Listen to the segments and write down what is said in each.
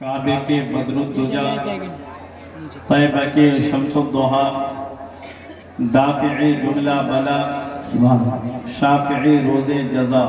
کعبے کے بدر الدجا، طیبہ کے شمس الضحا، دافع جملہ بلا، شافع روز جزا،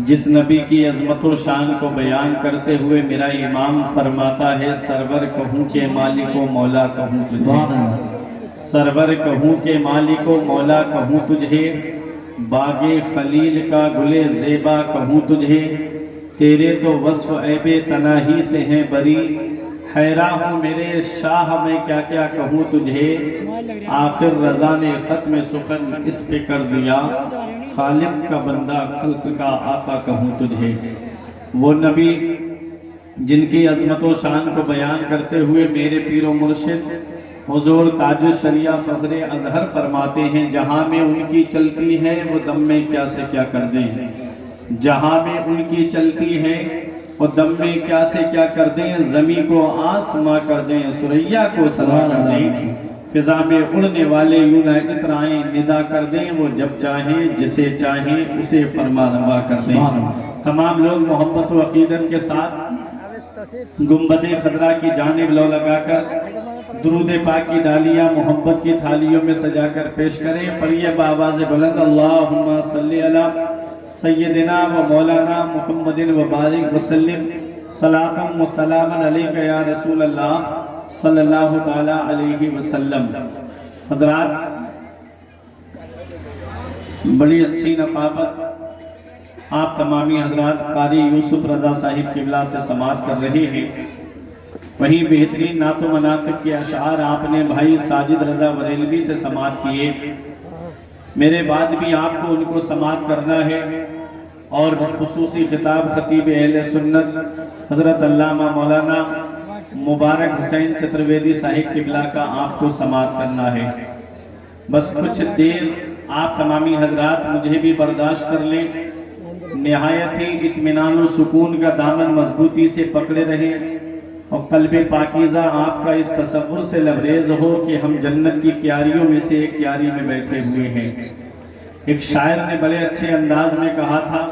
جس نبی کی عظمت و شان کو بیان کرتے ہوئے میرا امام فرماتا ہے سرور کہوں کہ مالک و مولا کہوں تجھے، سرور کہوں کہ مالک و مولا کہوں تجھے، باغ خلیل کا گل زیبا کہوں تجھے، تیرے تو وصف عیب تناہی سے ہیں بری، حیران ہوں میرے شاہ میں کیا کیا کہوں تجھے، آخر رضا نے ختم سخن اس پہ کر دیا، خالق کا بندہ خلق کا آقا کہوں تجھے۔ وہ نبی جن کی عظمت و شان کو بیان کرتے ہوئے میرے پیر و مرشد حضور تاج الشریعہ فخر اظہر فرماتے ہیں جہاں میں ان کی چلتی ہے وہ دم میں کیا سے کیا کر دیں، جہاں میں ان کی چلتی ہے وہ دم میں کیا سے کیا کر دیں، زمین کو آسماں کر دیں، سریا کو سما کر دیں، فضا میں اڑنے والے یوں نہ اترائیں ندا کر دیں، وہ جب چاہیں جسے چاہیں اسے فرما روا کر دیں۔ تمام لوگ محبت و عقیدت کے ساتھ گنبد خضرا کی جانب لو لگا کر درود پاک کی ڈالیاں محبت کی تھالیوں میں سجا کر پیش کریں، پڑھیے بآواز بلند اللہم صلی علی سیدنا و مولانا محمد و بارک وسلم صلاۃ و سلام علیکہ یا رسول اللہ صلی اللہ تعالی علیہ وسلم۔ حضرات، بڑی اچھی نقابت آپ تمامی حضرات قاری یوسف رضا صاحب قبلہ سے سماعت کر رہے ہیں، وہیں بہترین نعت و مناقب کے اشعار آپ نے بھائی ساجد رضا بریلوی سے سماعت کیے، میرے بعد بھی آپ کو ان کو سماعت کرنا ہے، اور خصوصی خطاب خطیب اہل سنت حضرت علامہ مولانا مبارک حسین چترویدی صاحب قبلہ کا آپ کو سماعت کرنا ہے۔ بس کچھ دیر آپ تمامی حضرات مجھے بھی برداشت کر لیں، نہایت ہی اطمینان و سکون کا دامن مضبوطی سے پکڑے رہیں، اور قلب پاکیزہ آپ کا اس تصور سے لبریز ہو کہ ہم جنت کی کیاریوں میں سے ایک کیاری میں بیٹھے ہوئے ہیں۔ ایک شاعر نے بڑے اچھے انداز میں کہا تھا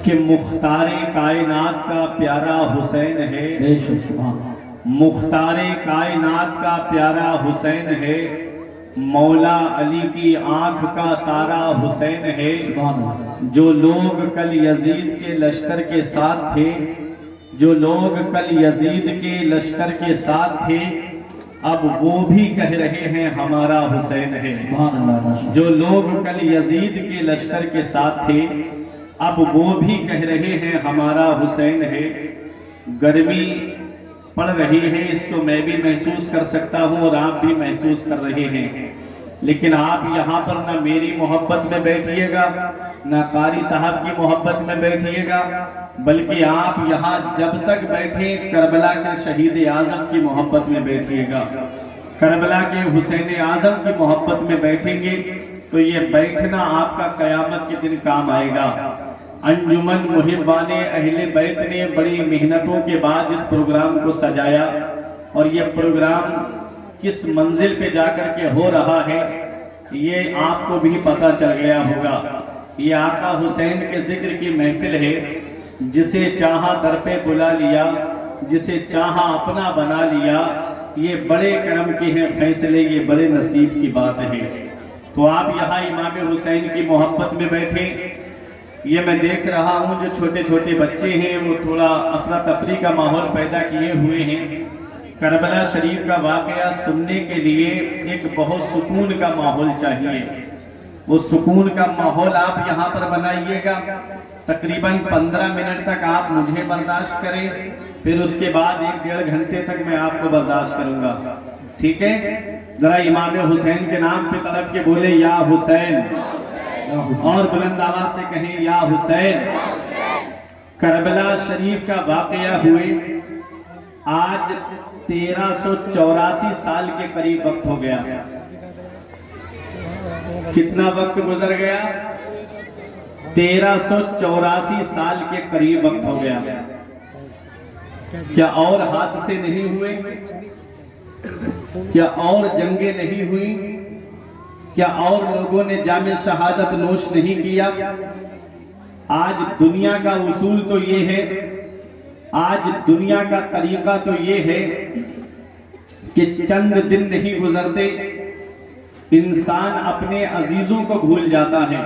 کہ مختار کائنات کا پیارا حسین ہے، مختار کائنات کا پیارا حسین ہے، مولا علی کی آنکھ کا تارا حسین ہے، جو لوگ کل یزید کے لشکر کے ساتھ تھے، جو لوگ کل یزید کے لشکر کے ساتھ تھے، اب وہ بھی کہہ رہے ہیں ہمارا حسین ہے۔ جو لوگ کل یزید کے لشکر کے ساتھ تھے، اب وہ بھی کہہ رہے ہیں ہمارا حسین ہے۔ گرمی پڑ رہی ہے، اس کو میں بھی محسوس کر سکتا ہوں اور آپ بھی محسوس کر رہے ہیں، لیکن آپ یہاں پر نہ میری محبت میں بیٹھیے گا نہ قاری صاحب کی محبت میں بیٹھیے گا، بلکہ آپ یہاں جب تک بیٹھیں کربلا کے شہید اعظم کی محبت میں بیٹھیے گا، کربلا کے حسین اعظم کی محبت میں بیٹھیں گے تو یہ بیٹھنا آپ کا قیامت کے دن کام آئے گا۔ انجمن محبان اہل بیت نے بڑی محنتوں کے بعد اس پروگرام کو سجایا، اور یہ پروگرام کس منزل پہ جا کر کے ہو رہا ہے یہ آپ کو بھی پتہ چل گیا ہوگا۔ یہ آقا حسین کے ذکر کی محفل ہے، جسے چاہا در پہ بلا لیا، جسے چاہا اپنا بنا لیا، یہ بڑے کرم کے ہیں فیصلے، یہ بڑے نصیب کی بات ہے۔ تو آپ یہاں امام حسین کی محبت میں بیٹھیں۔ یہ میں دیکھ رہا ہوں جو چھوٹے چھوٹے بچے ہیں وہ تھوڑا افراتفری کا ماحول پیدا کیے ہوئے ہیں۔ کربلا شریف کا واقعہ سننے کے لیے ایک بہت سکون کا ماحول چاہیے، وہ سکون کا ماحول آپ یہاں پر بنائیے گا۔ تقریباً 15 منٹ تک آپ مجھے برداشت کریں، پھر اس کے بعد 1-1.5 گھنٹے تک میں آپ کو برداشت کروں گا، ٹھیک ہے؟ ذرا امام حسین کے نام پہ طلب کے بولے یا حسین، اور بلند آواز سے کہیں یا حسین۔ کربلا شریف کا واقعہ ہوئے آج 1384 سال کے قریب وقت ہو گیا۔ کتنا وقت گزر گیا؟ 1384 سال کے قریب وقت ہو گیا۔ کیا اور حادثے نہیں ہوئے؟ کیا اور جنگیں نہیں ہوئی؟ کیا اور لوگوں نے جام شہادت نوش نہیں کیا؟ آج دنیا کا اصول تو یہ ہے، آج دنیا کا طریقہ تو یہ ہے کہ چند دن نہیں گزرتے انسان اپنے عزیزوں کو بھول جاتا ہے،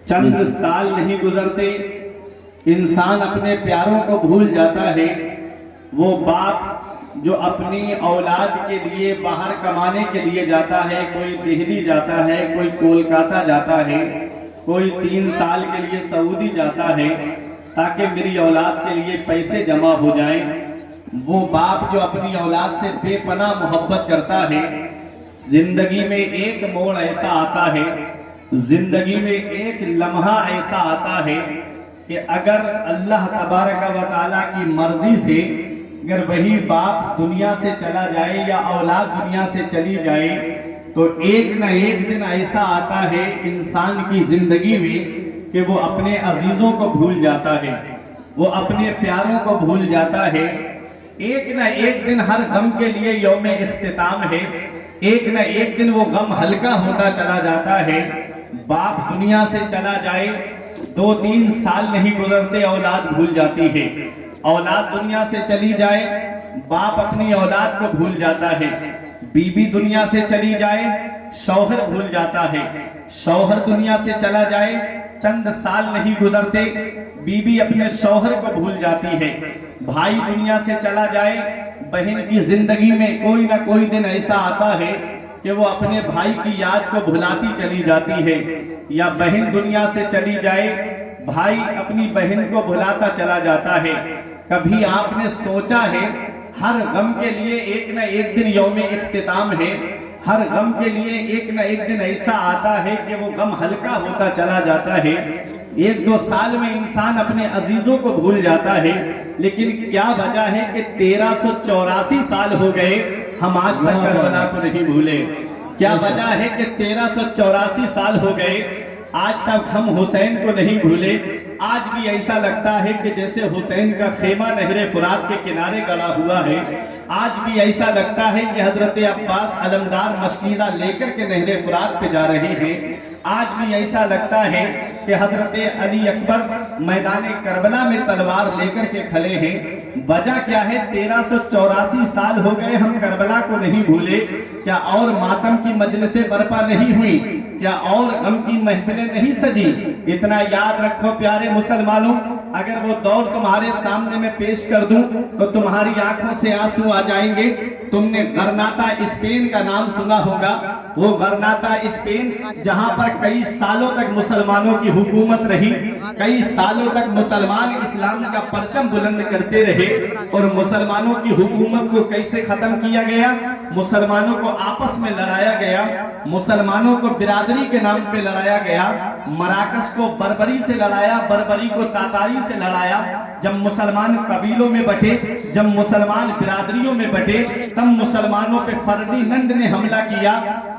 چند سال نہیں گزرتے انسان اپنے پیاروں کو بھول جاتا ہے۔ وہ باپ جو اپنی اولاد کے لیے باہر کمانے کے لیے جاتا ہے، کوئی دہلی جاتا ہے، کوئی کولکاتہ جاتا ہے، کوئی 3 سال کے لیے سعودی جاتا ہے تاکہ میری اولاد کے لیے پیسے جمع ہو جائیں، وہ باپ جو اپنی اولاد سے بے پناہ محبت کرتا ہے، زندگی میں ایک موڑ ایسا آتا ہے، زندگی میں ایک لمحہ ایسا آتا ہے کہ اگر اللہ تبارک و تعالیٰ کی مرضی سے اگر وہی باپ دنیا سے چلا جائے یا اولاد دنیا سے چلی جائے تو ایک نہ ایک دن ایسا آتا ہے انسان کی زندگی میں کہ وہ اپنے عزیزوں کو بھول جاتا ہے، وہ اپنے پیاروں کو بھول جاتا ہے۔ ایک نہ ایک دن ہر غم کے لیے یوم اختتام ہے، ایک نہ ایک دن وہ غم ہلکا ہوتا چلا جاتا ہے۔ باپ دنیا سے چلا جائے 2-3 سال نہیں گزرتے اولاد بھول جاتی ہے، اولاد دنیا سے چلی جائے باپ اپنی اولاد کو بھول جاتا ہے، بیوی دنیا سے چلی جائے شوہر بھول جاتا ہے، شوہر دنیا سے چلا جائے چند سال نہیں گزرتے بیوی اپنے شوہر کو بھول جاتی ہے، بھائی دنیا سے چلا جائے بہن کی زندگی میں کوئی نہ کوئی دن ایسا آتا ہے کہ وہ اپنے بھائی کی یاد کو بھلاتی چلی جاتی ہے، یا بہن دنیا سے چلی جائے بھائی اپنی بہن کو بھلاتا چلا جاتا ہے۔ کبھی آپ نے سوچا ہے ہر غم کے لیے ایک نہ ایک دن یوم اختتام ہے، ہر غم کے لیے ایک نہ ایک دن ایسا آتا ہے کہ وہ غم ہلکا ہوتا چلا جاتا ہے۔ 1-2 سال میں انسان اپنے عزیزوں کو بھول جاتا ہے، لیکن کیا وجہ ہے کہ 1384 سال ہو گئے ہم آج تک کربلا کو نہیں بھولے؟ کیا وجہ ہے کہ 1384 سال ہو گئے آج تک ہم حسین کو نہیں بھولے؟ آج بھی ایسا لگتا ہے کہ جیسے حسین کا خیمہ نہر فرات کے کنارے گڑا ہوا ہے، آج بھی ایسا لگتا ہے کہ حضرت عباس علمدار مشکیزہ لے کر کے نہر فرات پہ جا رہے ہیں، آج بھی ایسا لگتا ہے کہ حضرت علی اکبر میدان کربلا میں تلوار لے کر کے کھڑے ہیں۔ وجہ کیا ہے؟ 1384 سال ہو گئے ہم کربلا کو نہیں بھولے۔ کیا اور ماتم کی مجلسیں برپا نہیں ہوئی؟ کیا اور غم کی محفلیں نہیں سجی؟ اتنا یاد رکھو پیارے مسلمانوں، اگر وہ دور تمہارے سامنے میں پیش کر دوں تو تمہاری آنکھوں سے آنسو آ جائیں گے۔ تم نے غرناطہ اسپین کا نام سنا ہوگا، وہ غرناطہ اسپین جہاں پر کئی سالوں تک مسلمانوں کی حکومت رہی، کئی سالوں تک مسلمان اسلام کا پرچم بلند کرتے رہے، اور مسلمانوں کی حکومت کو کیسے ختم کیا گیا؟ مسلمانوں کو آپس میں لڑایا گیا، مسلمانوں کو برادری کے نام پہ لڑایا گیا، مراکش کو بربری سے لڑایا، بربری کو تاتاری سے لڑایا۔ جب مسلمان قبیلوں میں بٹے، جب مسلمان برادریوں میں بٹے، تب مسلمانوں پہ فردینند نے حملہ کیا۔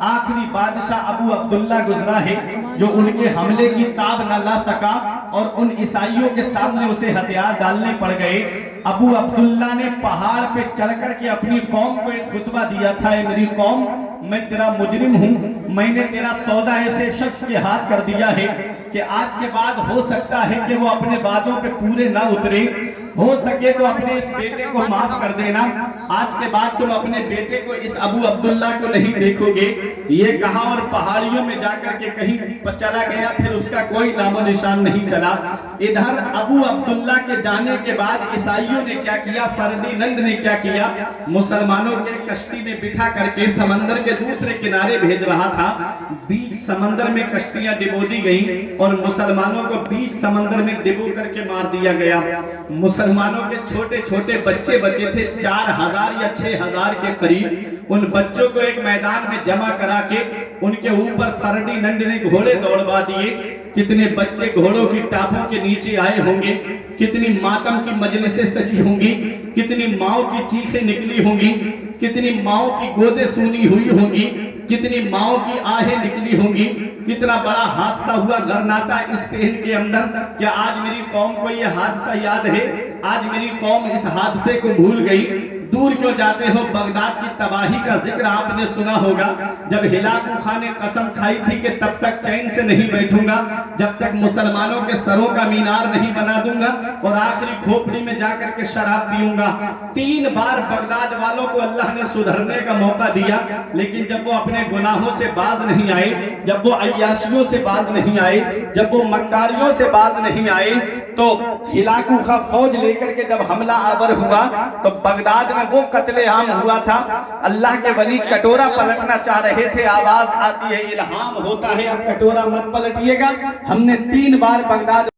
آخری بادشاہ ابو عبداللہ گزرا ہے جو ان کے حملے کی تاب نہ لا سکا اور ان عیسائیوں کے سامنے اسے ہتھیار ڈالنے پڑ گئے۔ ابو عبداللہ نے پہاڑ پہ چڑھ کر کے اپنی قوم کو ایک خطبہ دیا تھا، اے میری قوم، میں تیرا مجرم ہوں، میں نے تیرا سودا ایسے شخص کے ہاتھ کر دیا ہے کہ آج کے بعد ہو سکتا ہے کہ وہ اپنے وعدوں پہ پورے نہ اترے، ہو سکے تو اپنے اس بیٹے کو معاف کر دینا، آج کے بعد تم اپنے بیٹے کو اس ابو عبداللہ کو نہیں دیکھو گے۔ یہ کہا اور پہاڑیوں میں جا کر کے کہیں چلا گیا، پھر اس کا کوئی نام و نشان نہیں چلا۔ ادھر ابو عبداللہ کے جانے کے بعد عیسائیوں نے کیا کیا، فردینند نے کیا کیا، مسلمانوں کے کشتی میں بٹھا کر کے سمندر کے دوسرے کنارے بھیج رہا تھا۔ بیچ سمندر میں کشتیاں ڈبو دی گئیں اور مسلمانوں کو بیچ سمندر میں ڈبو کر کے مار دیا گیا۔ مسلمانوں کے چھوٹے چھوٹے بچے بچے تھے 4000 یا 6000 کے قریب، ان بچوں کو ایک میدان میں جمع کرا کے ان کے اوپر فردینند نے گھوڑے دوڑوا دیے۔ کتنے بچے گھوڑوں کی ٹاپوں کے نیچے آئے ہوں گے، کتنی ماتم کی مجلسیں سجی ہوں گی، کتنی ماؤں کی چیخیں نکلی ہوں گی، کتنی ماؤں کی گودیں سونی ہوئی ہوں گی، کتنی ماؤں کی آہیں نکلی ہوں گی۔ کتنا بڑا حادثہ ہوا غرناطہ اسپین کے اندر۔ کیا آج میری قوم کو یہ حادثہ یاد ہے؟ آج میری قوم اس حادثے کو بھول گئی۔ دور کیوں جاتے ہو؟ بغداد کی تباہی کا ذکر آپ نے سنا ہوگا، جب ہلاکو خان نے قسم کھائی تھی کہ تب تک چین سے نہیں بیٹھوں گا جب تک مسلمانوں کے سروں کا مینار نہیں بنا دوں گا، اور آخری کھوپڑی میں جا کر کے شراب پیوں گا۔ 3 بار بغداد والوں کو اللہ نے سدھرنے کا موقع دیا، لیکن جب وہ اپنے گناہوں سے باز نہیں آئے، جب وہ عیاشیوں سے باز نہیں آئے، جب وہ مکاریوں سے باز نہیں آئے، تو ہلاکو خان فوج لے کر کے جب حملہ آور ہوا تو بغداد میں وہ قتل عام ہوا تھا۔ اللہ کے ولی کٹورا پلٹنا چاہ رہے تھے، آواز آتی ہے الہام ہوتا ہے اب کٹورا مت پلٹیے گا۔ ہم نے 3 بار بغداد